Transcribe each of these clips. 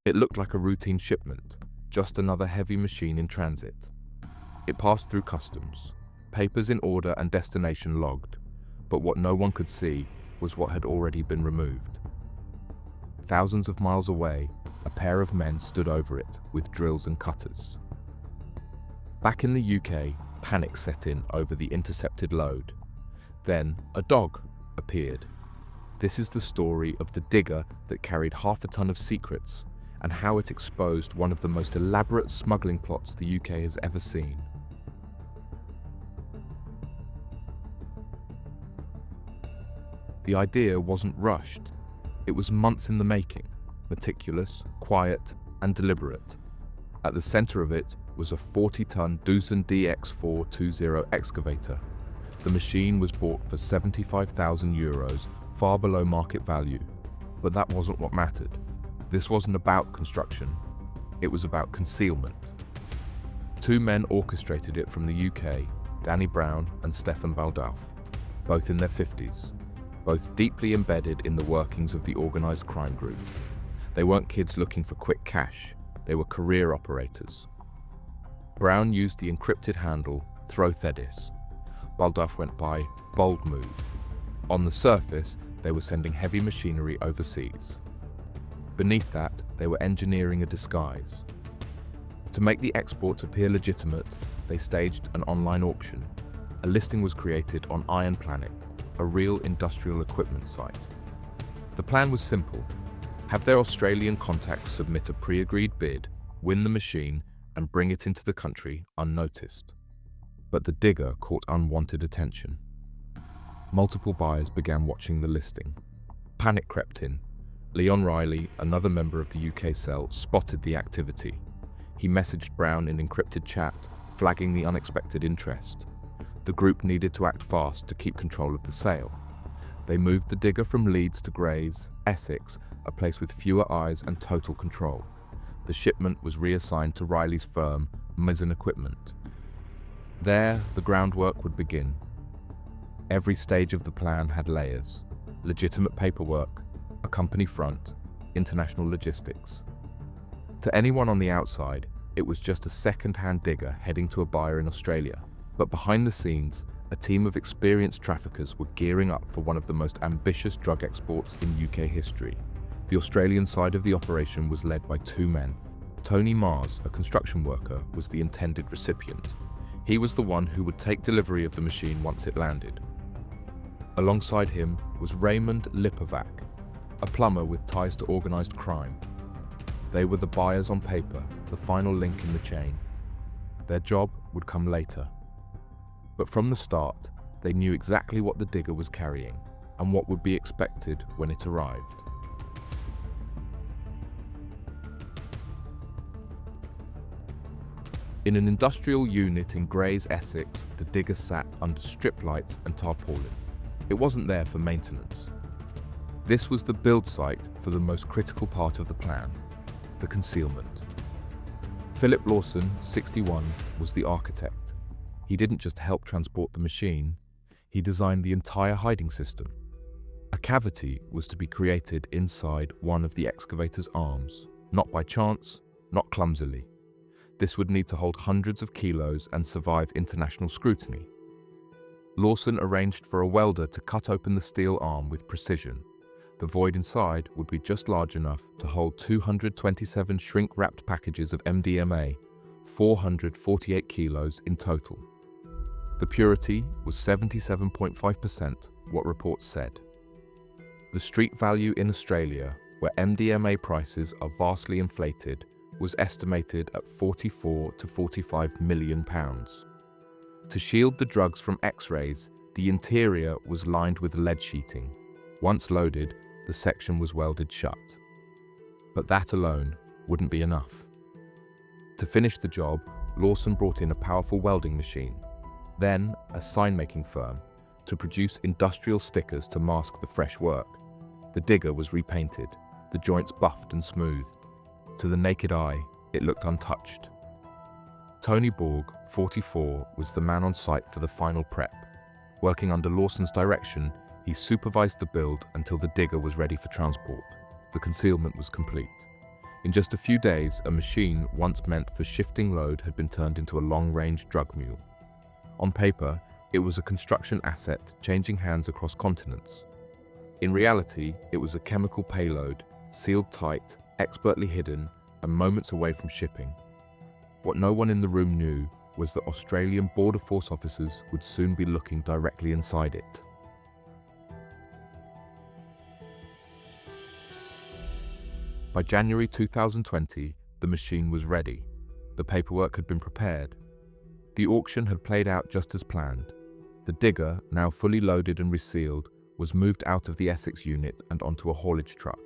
It looked like a routine shipment, just another heavy machine in transit. It passed through customs, papers in order and destination logged, but what no one could see was what had already been removed. Thousands of miles away, a pair of men stood over it with drills and cutters. Back in the UK, panic set in over the intercepted load. Then a dog appeared. This is the story of the digger that carried half a ton of secrets and how it exposed one of the most elaborate smuggling plots the UK has ever seen. The idea wasn't rushed. It was months in the making, meticulous, quiet, and deliberate. At the center of it was a 40-ton Doosan DX420 excavator. The machine was bought for €75,000, far below market value. But that wasn't what mattered. This wasn't about construction. It was about concealment. Two men orchestrated it from the UK, Danny Brown and Stefan Baldauf, both in their 50s. Both deeply embedded in the workings of the organised crime group. They weren't kids looking for quick cash, they were career operators. Brown used the encrypted handle Throw Thedis. Baldauf went by Bold Move. On the surface, they were sending heavy machinery overseas. Beneath that, they were engineering a disguise. To make the exports appear legitimate, they staged an online auction. A listing was created on Iron Planet, a real industrial equipment site. The plan was simple: have their Australian contacts submit a pre-agreed bid, win the machine, and bring it into the country unnoticed. But the digger caught unwanted attention. Multiple buyers began watching the listing. Panic crept in. Leon Riley, another member of the UK cell, spotted the activity. He messaged Brown in encrypted chat, flagging the unexpected interest. The group needed to act fast to keep control of the sale. They moved the digger from Leeds to Grays, Essex, a place with fewer eyes and total control. The shipment was reassigned to Riley's firm, Mizzen Equipment. There, the groundwork would begin. Every stage of the plan had layers: legitimate paperwork, a company front, international logistics. To anyone on the outside, it was just a second-hand digger heading to a buyer in Australia. But behind the scenes, a team of experienced traffickers were gearing up for one of the most ambitious drug exports in UK history. The Australian side of the operation was led by two men. Tony Mars, a construction worker, was the intended recipient. He was the one who would take delivery of the machine once it landed. Alongside him was Raymond Lipovac, a plumber with ties to organised crime. They were the buyers on paper, the final link in the chain. Their job would come later. But from the start, they knew exactly what the digger was carrying and what would be expected when it arrived. In an industrial unit in Grays, Essex, the digger sat under strip lights and tarpaulin. It wasn't there for maintenance. This was the build site for the most critical part of the plan: the concealment. Philip Lawson, 61, was the architect. He didn't just help transport the machine, he designed the entire hiding system. A cavity was to be created inside one of the excavator's arms, not by chance, not clumsily. This would need to hold hundreds of kilos and survive international scrutiny. Lawson arranged for a welder to cut open the steel arm with precision. The void inside would be just large enough to hold 227 shrink-wrapped packages of MDMA, 448 kilos in total. The purity was 77.5%, what reports said. The street value in Australia, where MDMA prices are vastly inflated, was estimated at £44 to £45 million. To shield the drugs from X-rays, the interior was lined with lead sheeting. Once loaded, the section was welded shut. But that alone wouldn't be enough. To finish the job, Lawson brought in a powerful welding machine, then a sign-making firm, to produce industrial stickers to mask the fresh work. The digger was repainted, the joints buffed and smoothed. To the naked eye, it looked untouched. Tony Borg, 44, was the man on site for the final prep. Working under Lawson's direction, he supervised the build until the digger was ready for transport. The concealment was complete. In just a few days, a machine once meant for shifting load had been turned into a long-range drug mule. On paper, it was a construction asset changing hands across continents. In reality, it was a chemical payload, sealed tight, expertly hidden, and moments away from shipping. What no one in the room knew was that Australian Border Force officers would soon be looking directly inside it. By January 2020, the machine was ready. The paperwork had been prepared. The auction had played out just as planned. The digger, now fully loaded and resealed, was moved out of the Essex unit and onto a haulage truck.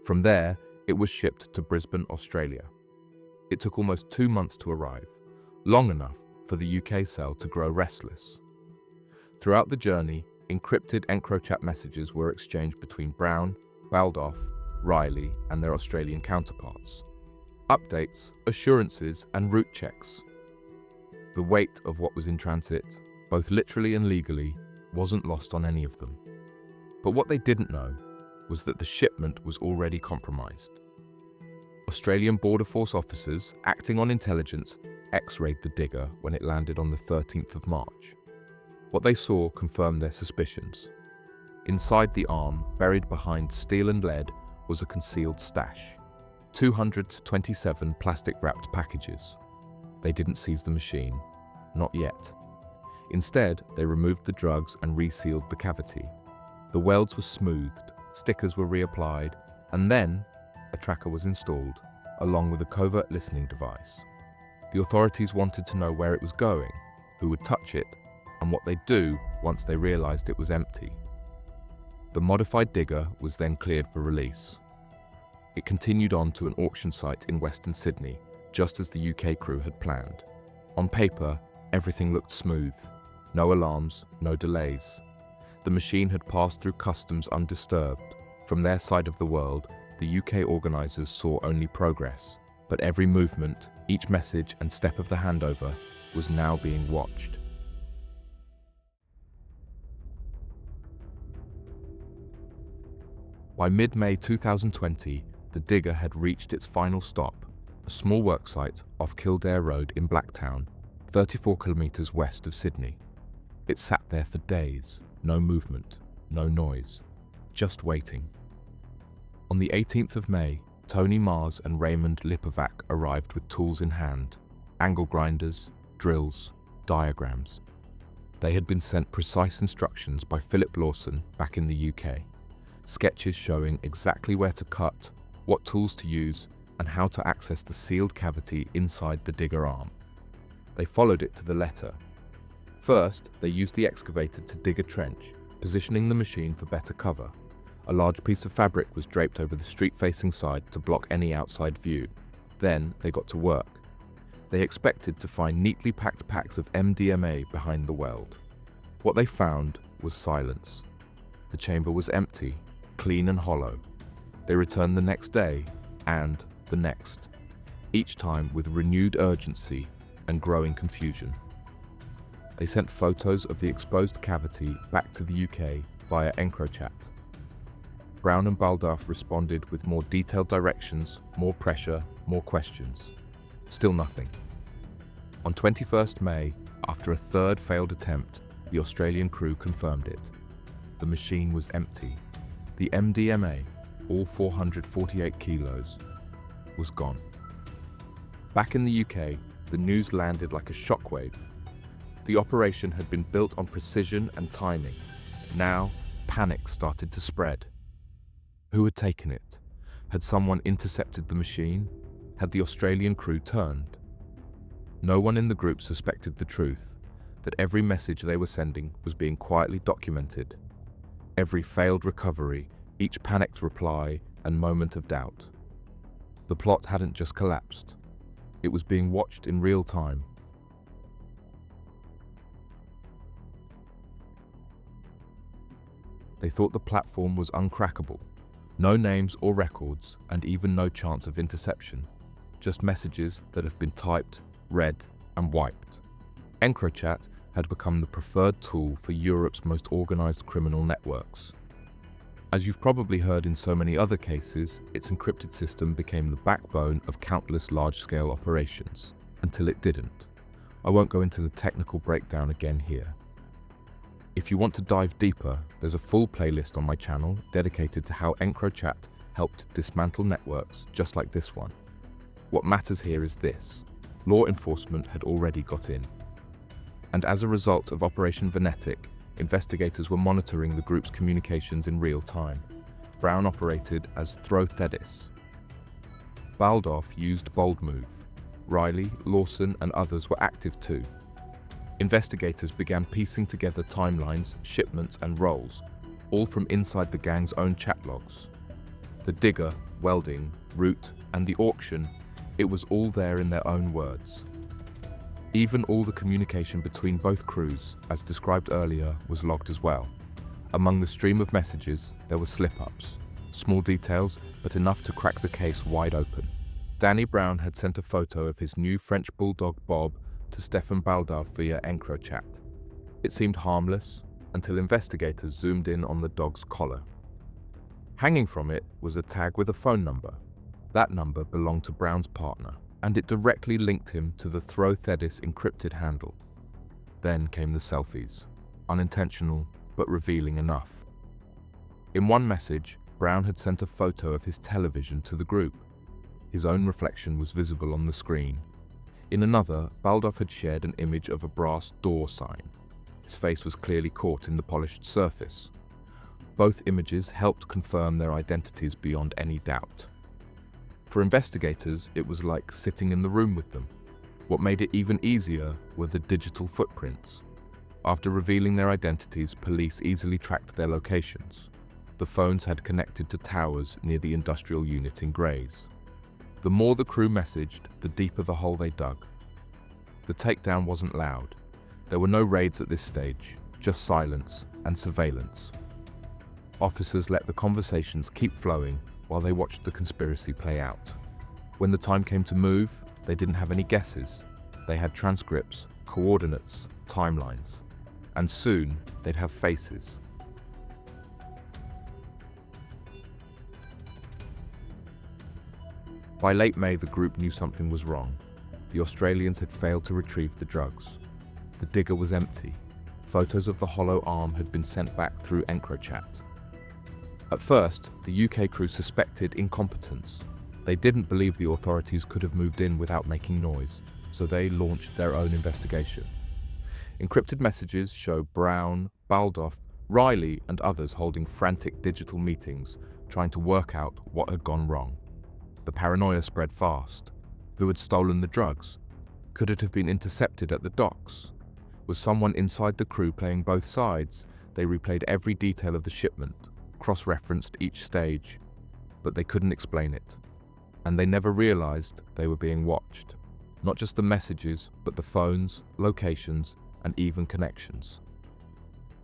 From there, it was shipped to Brisbane, Australia. It took almost 2 months to arrive, long enough for the UK cell to grow restless. Throughout the journey, encrypted EncroChat messages were exchanged between Brown, Baldoff, Riley, and their Australian counterparts. Updates, assurances, and route checks. The weight of what was in transit, both literally and legally, wasn't lost on any of them. But what they didn't know was that the shipment was already compromised. Australian Border Force officers, acting on intelligence, X-rayed the digger when it landed on the 13th of March. What they saw confirmed their suspicions. Inside the arm, buried behind steel and lead, was a concealed stash. 227 plastic-wrapped packages. They didn't seize the machine. Not yet. Instead, they removed the drugs and resealed the cavity. The welds were smoothed, stickers were reapplied, and then a tracker was installed, along with a covert listening device. The authorities wanted to know where it was going, who would touch it, and what they'd do once they realized it was empty. The modified digger was then cleared for release. It continued on to an auction site in Western Sydney, just as the UK crew had planned. On paper, everything looked smooth. No alarms, no delays. The machine had passed through customs undisturbed. From their side of the world, the UK organisers saw only progress, but every movement, each message and step of the handover was now being watched. By mid-May 2020, the digger had reached its final stop, a small worksite off Kildare Road in Blacktown, 34 kilometres west of Sydney. It sat there for days, no movement, no noise, just waiting. On the 18th of May, Tony Mars and Raymond Lipovac arrived with tools in hand, angle grinders, drills, diagrams. They had been sent precise instructions by Philip Lawson back in the UK, sketches showing exactly where to cut, what tools to use, and how to access the sealed cavity inside the digger arm. They followed it to the letter. First, they used the excavator to dig a trench, positioning the machine for better cover. A large piece of fabric was draped over the street-facing side to block any outside view. Then they got to work. They expected to find neatly packed packs of MDMA behind the weld. What they found was silence. The chamber was empty, clean and hollow. They returned the next day, and the next, each time with renewed urgency and growing confusion. They sent photos of the exposed cavity back to the UK via EncroChat. Brown and Baldoff responded with more detailed directions, more pressure, more questions. Still nothing. On 21st May, after a third failed attempt, the Australian crew confirmed it. The machine was empty. The MDMA, all 448 kilos, was gone. Back in the UK, the news landed like a shockwave. The operation had been built on precision and timing. Now, panic started to spread. Who had taken it? Had someone intercepted the machine? Had the Australian crew turned? No one in the group suspected the truth, that every message they were sending was being quietly documented. Every failed recovery, each panicked reply, and moment of doubt. The plot hadn't just collapsed. It was being watched in real time. They thought the platform was uncrackable. No names or records, and even no chance of interception. Just messages that have been typed, read, and wiped. EncroChat had become the preferred tool for Europe's most organised criminal networks. As you've probably heard in so many other cases, its encrypted system became the backbone of countless large-scale operations, until it didn't. I won't go into the technical breakdown again here. If you want to dive deeper, there's a full playlist on my channel dedicated to how EncroChat helped dismantle networks just like this one. What matters here is this: law enforcement had already got in. And as a result of Operation Venetic, investigators were monitoring the group's communications in real time. Brown operated as Throw-Thedis. Baldoff used Bold Move. Riley, Lawson, and others were active too. Investigators began piecing together timelines, shipments, and roles, all from inside the gang's own chat logs. The digger, welding, route, and the auction, it was all there in their own words. Even all the communication between both crews, as described earlier, was logged as well. Among the stream of messages, there were slip-ups. Small details, but enough to crack the case wide open. Danny Brown had sent a photo of his new French bulldog Bob to Stefan Baldauf via EncroChat. It seemed harmless until investigators zoomed in on the dog's collar. Hanging from it was a tag with a phone number. That number belonged to Brown's partner, and it directly linked him to the Throw-Thedis encrypted handle. Then came the selfies, unintentional but revealing enough. In one message, Brown had sent a photo of his television to the group. His own reflection was visible on the screen. In another, Baldoff had shared an image of a brass door sign. His face was clearly caught in the polished surface. Both images helped confirm their identities beyond any doubt. For investigators, it was like sitting in the room with them. What made it even easier were the digital footprints. After revealing their identities, police easily tracked their locations. The phones had connected to towers near the industrial unit in Grays. The more the crew messaged, the deeper the hole they dug. The takedown wasn't loud. There were no raids at this stage, just silence and surveillance. Officers let the conversations keep flowing while they watched the conspiracy play out. When the time came to move, they didn't have any guesses. They had transcripts, coordinates, timelines, and soon they'd have faces. By late May, the group knew something was wrong. The Australians had failed to retrieve the drugs. The digger was empty. Photos of the hollow arm had been sent back through EncroChat. At first, the UK crew suspected incompetence. They didn't believe the authorities could have moved in without making noise, so they launched their own investigation. Encrypted messages show Brown, Baldoff, Riley, and others holding frantic digital meetings, trying to work out what had gone wrong. The paranoia spread fast. Who had stolen the drugs? Could it have been intercepted at the docks? Was someone inside the crew playing both sides? They replayed every detail of the shipment, cross-referenced each stage, but they couldn't explain it. And they never realized they were being watched. Not just the messages, but the phones, locations, and even connections.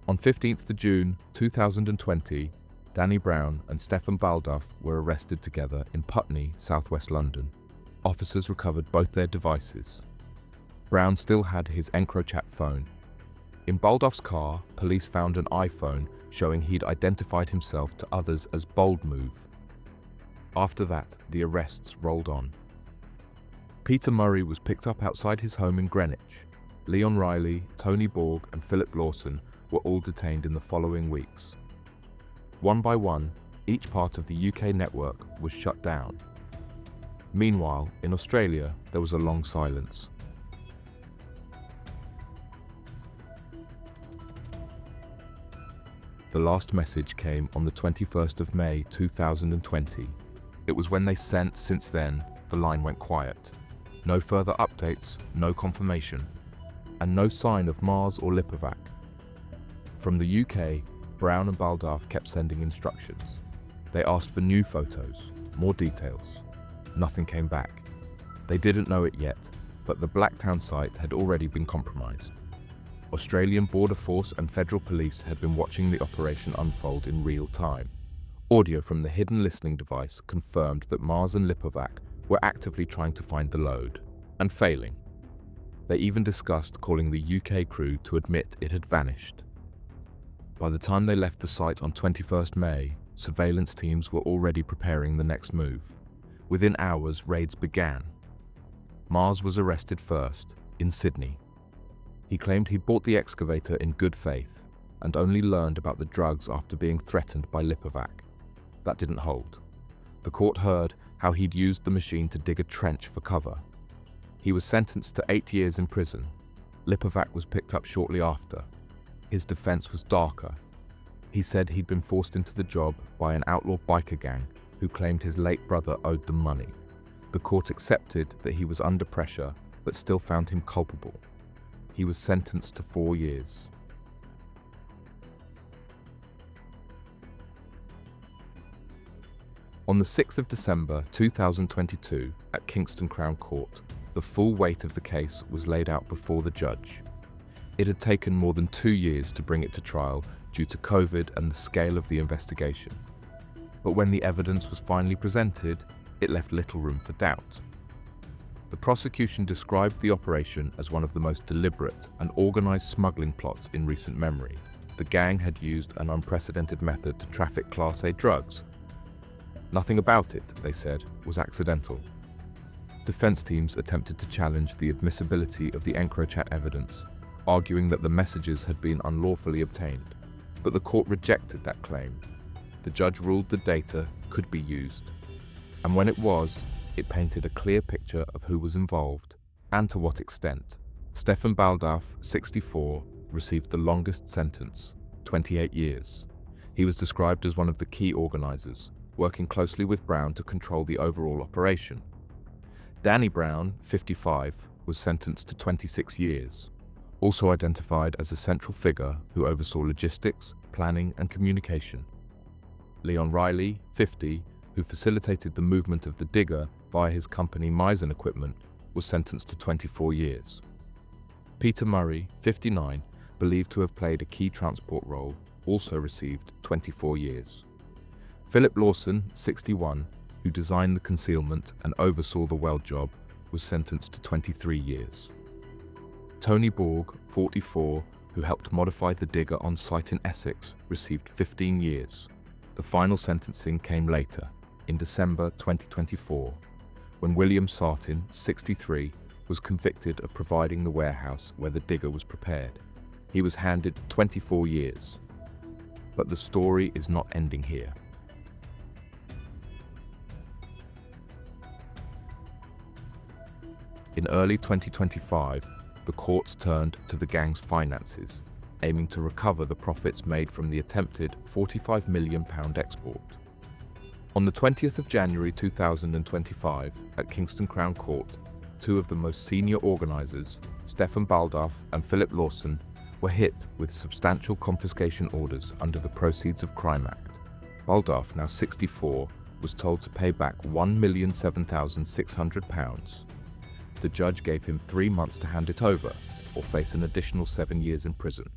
On 15th June 2020, Danny Brown and Stefan Baldoff were arrested together in Putney, southwest London. Officers recovered both their devices. Brown still had his EncroChat phone. In Baldoff's car, police found an iPhone showing he'd identified himself to others as Bold Move. After that, the arrests rolled on. Peter Murray was picked up outside his home in Greenwich. Leon Riley, Tony Borg, and Philip Lawson were all detained in the following weeks. One by one, each part of the UK network was shut down. Meanwhile, in Australia, there was a long silence. The last message came on the 21st of May 2020. It was when they sent. Since then, the line went quiet. No further updates, no confirmation, and no sign of Mars or Lipovac. From the UK, Brown and Baldoff kept sending instructions. They asked for new photos, more details. Nothing came back. They didn't know it yet, but the Blacktown site had already been compromised. Australian Border Force and Federal Police had been watching the operation unfold in real time. Audio from the hidden listening device confirmed that Mars and Lipovac were actively trying to find the load, and failing. They even discussed calling the UK crew to admit it had vanished. By the time they left the site on 21st May, surveillance teams were already preparing the next move. Within hours, raids began. Mars was arrested first, in Sydney. He claimed he'd bought the excavator in good faith and only learned about the drugs after being threatened by Lipovac. That didn't hold. The court heard how he'd used the machine to dig a trench for cover. He was sentenced to 8 years in prison. Lipovac was picked up shortly after. His defense was darker. He said he'd been forced into the job by an outlaw biker gang who claimed his late brother owed them money. The court accepted that he was under pressure, but still found him culpable. He was sentenced to 4 years. On the 6th of December 2022, at Kingston Crown Court, the full weight of the case was laid out before the judge. It had taken more than 2 years to bring it to trial due to COVID and the scale of the investigation. But when the evidence was finally presented, it left little room for doubt. The prosecution described the operation as one of the most deliberate and organized smuggling plots in recent memory. The gang had used an unprecedented method to traffic Class A drugs. Nothing about it, they said, was accidental. Defense teams attempted to challenge the admissibility of the EncroChat evidence, arguing that the messages had been unlawfully obtained. But the court rejected that claim. The judge ruled the data could be used. And when it was, it painted a clear picture of who was involved and to what extent. Stefan Baldauf, 64, received the longest sentence, 28 years. He was described as one of the key organizers, working closely with Brown to control the overall operation. Danny Brown, 55, was sentenced to 26 years, also identified as a central figure who oversaw logistics, planning, and communication. Leon Riley, 50, who facilitated the movement of the digger via his company Misen Equipment, was sentenced to 24 years. Peter Murray, 59, believed to have played a key transport role, also received 24 years. Philip Lawson, 61, who designed the concealment and oversaw the weld job, was sentenced to 23 years. Tony Borg, 44, who helped modify the digger on site in Essex, received 15 years. The final sentencing came later, in December 2024, when William Sartin, 63, was convicted of providing the warehouse where the digger was prepared. He was handed 24 years. But the story is not ending here. In early 2025, the courts turned to the gang's finances, aiming to recover the profits made from the attempted £45 million export. On the 20th of January 2025, at Kingston Crown Court, two of the most senior organisers, Stefan Baldauf and Philip Lawson, were hit with substantial confiscation orders under the Proceeds of Crime Act. Baldauf, now 64, was told to pay back £1,007,600. The judge gave him 3 months to hand it over, or face an additional 7 years in prison.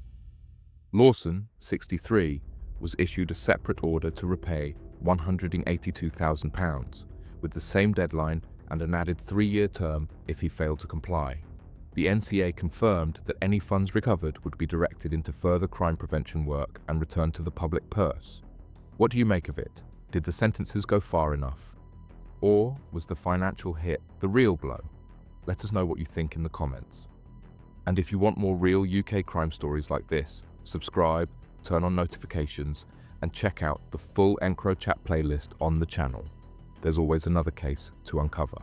Lawson, 63, was issued a separate order to repay £182,000, with the same deadline and an added 3-year term if he failed to comply. The NCA confirmed that any funds recovered would be directed into further crime prevention work and returned to the public purse. What do you make of it? Did the sentences go far enough? Or was the financial hit the real blow? Let us know what you think in the comments. And if you want more real UK crime stories like this, subscribe, turn on notifications, and check out the full EncroChat playlist on the channel. There's always another case to uncover.